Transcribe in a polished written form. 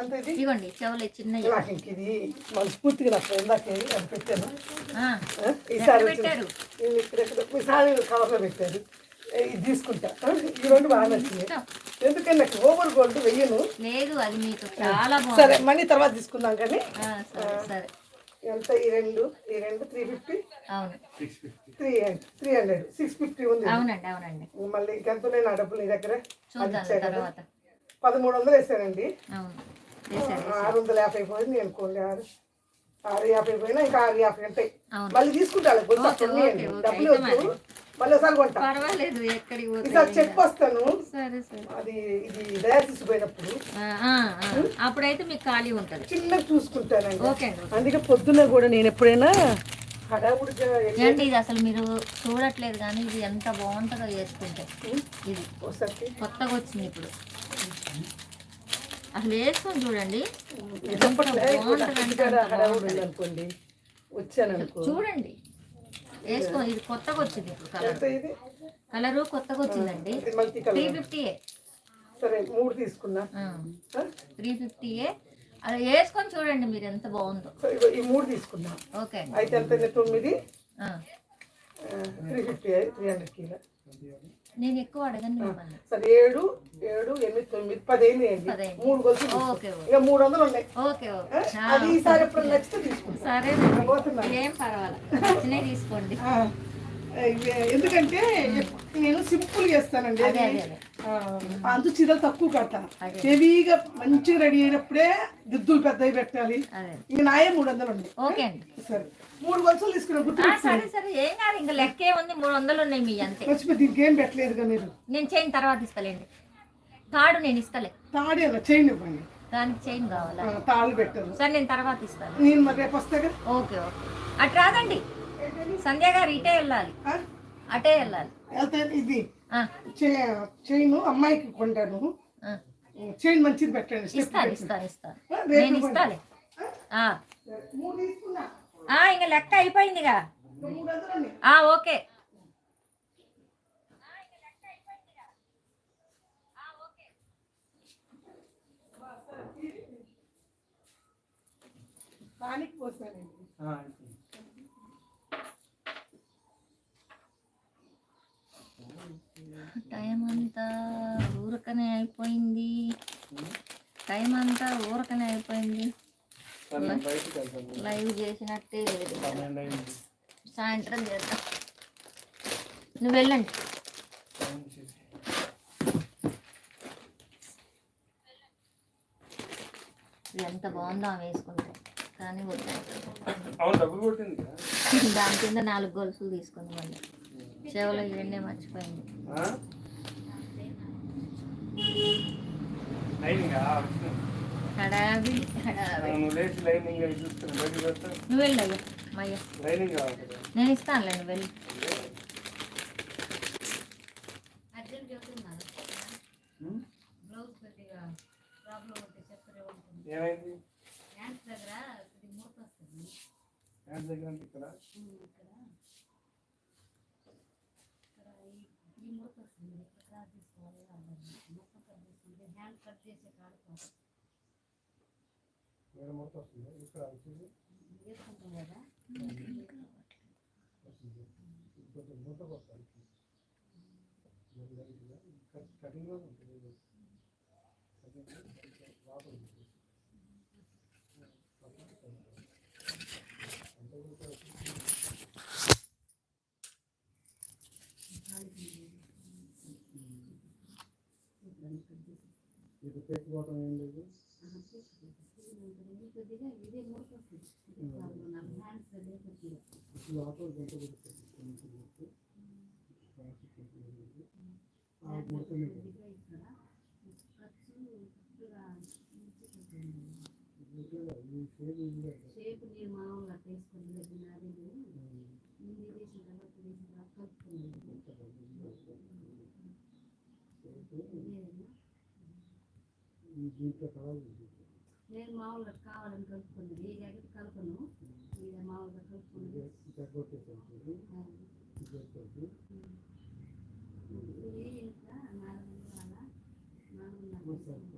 అంతే ఇది ఇవ్వండి చెవులు చిన్నవి. నాకు ఇంక ఇది మనస్ఫూర్తిగా నాకు ఇందాక అది పెట్టాను. ఈసారి పెట్టారు ఈసారి కవర్లో పెట్టారు. ఇది తీసుకుంటా. ఈ రెండు బాగా నచ్చింది. ఎందుకంటే నాకు ఓవర్ గోల్డ్ వెయ్యను. లేదు అది మీకు చాలా బాగుంది. సరే మనీ తర్వాత తీసుకుందాం కానీ. సరే ఎంత ఈ రెండు 350. అవును 300 650 ఉంది. అవునండి మళ్ళీ ఇంకెంత నేను ఆ డబ్బులు నీ దగ్గర చూద్దాం తర్వాత. 1300 వేసానండి. అవును 650 పోయింది అనుకోండి. 650 పోయినా ఇంకా 650 ఉంటాయి. మళ్ళీ తీసుకుంటాను డబ్బులు వద్దు. మళ్ళీ ఒకసారి కొంటా. పర్వాలేదు ఎక్కడికి ఈసారి చెప్పు వస్తాను. సరే అది ఇది డయాలసిస్ పోయినప్పుడు అప్పుడైతే మీకు ఖాళీ ఉంటుంది. చిన్నగా చూసుకుంటానండి. ఓకే అండి. అందుకే పొద్దున్న కూడా నేను ఎప్పుడైనా హడావుడిగా ఏంటి ఇది అసలు మీరు చూడట్లేదు కానీ ఇది ఎంత బాగుంటుందో వేసుకుంటే. ఇది కొత్తగా వచ్చింది ఇప్పుడు. అసలు వేసుకొని చూడండి అనుకోండి. వచ్చాను చూడండి వేసుకో. ఇది కొత్తగా వచ్చింది ఇప్పుడు కలరు కొత్తగా వచ్చిందండి. 350. సరే 3 తీసుకున్నా. 350 అది వేసుకొని చూడండి మీరు ఎంత బాగుందో. ఈ 3 తీసుకున్నా. ఓకే అయితే ఎంత 9 350 300 కిలో. నేను ఎక్కువ అడగను. సరే 7 7 8 9 10 అయింది. 3 గొలుసులు. ఓకే ఇక 300 ఉన్నాయి. ఓకే అది ఈసారి ఎప్పుడు నచ్చితే తీసుకుంటా. సరే ఏం పర్వాలేదు నచ్చినే తీసుకోండి. ఎందుకంటే నేను సింపుల్ చేస్తానండి. అంతు చీరలు తక్కువ కడతాను. హెవీగా మంచిగా రెడీ అయినప్పుడే దిద్దులు పెద్దవి పెట్టాలి. ఇంక నాయే 300 ఉన్నాయి. ఓకే అండి. సరే 3 గొలుసులు తీసుకున్నాను. సరే ఏం కాదు. ఇంకా లెక్కే ఉంది. 300 ఉన్నాయి మీ అంతే. దీనికి ఏం పెట్టలేదుగా మీరు. నేను చైన్ తర్వాత ఇస్తలేండి. తాడు నేను ఇస్తలే. తాడు ఎలా చైన్ ఇవ్వండి. దానికి చైన్ కావాలా? తాళ్ళు పెట్టారు. సరే నేను తర్వాత ఇస్తాను. నేను మరి రేపు వస్తాగా. ఓకే అటు రాదండి. సంధ్య గారు ఇటే వెళ్ళాలి. అటే వెళ్ళాలి. వెళ్తే ఇది చైన్ అమ్మాయికి కొంటాను. చైన్ మంచిది పెట్టండి. ఇస్తాను నేను ఇస్తాలే. ఇంకా లెక్క అయిపోయిందిగా. ఓకే టైం అంతా ఊరకనే అయిపోయింది. లైవ్ చేసినట్టే లేదు. సాయంత్రం చేద్దాం. నువ్వు వెళ్ళండి. ఎంత బాగుందో వేసుకుంటే కానీ దాని కింద 4 గొలుసులు తీసుకుంది. మళ్ళీ చెవులో ఇవన్నీ మర్చిపోయింది. నువ్వు వెళ్ళయ్యా మయ్య నేను ఇస్తానులే. నువ్వు వెళ్ళి అర్జెంట్ చెప్తున్నాను. బ్లౌజ్ కొద్దిగా ప్రాబ్లం ఉంటే చెప్పరే ఉంటుంది. హ్యాండ్స్ దగ్గర మూత వస్తుంది. ఈ మూత వస్తుంది. క్రాస్ తీసుకోవాలి. మొత్తం కట్ చేసుకుంటే హ్యాండ్ కట్ చేసే కాడుకోవాలి. వేసుకుంటాం కదా. ఇది పెట్టుకోవటం ఏం లేదు. కొద్దిగా ఇదే మూత వస్తుంది. షేప్ నేను మామూలుగా తీసుకొని నేను మామూలుగా కావాలని కలుపుకున్నది. ఈ జాకెట్ కలుపును. ఇది మామూలుగా కలుపుకున్నది. ఇంకా 400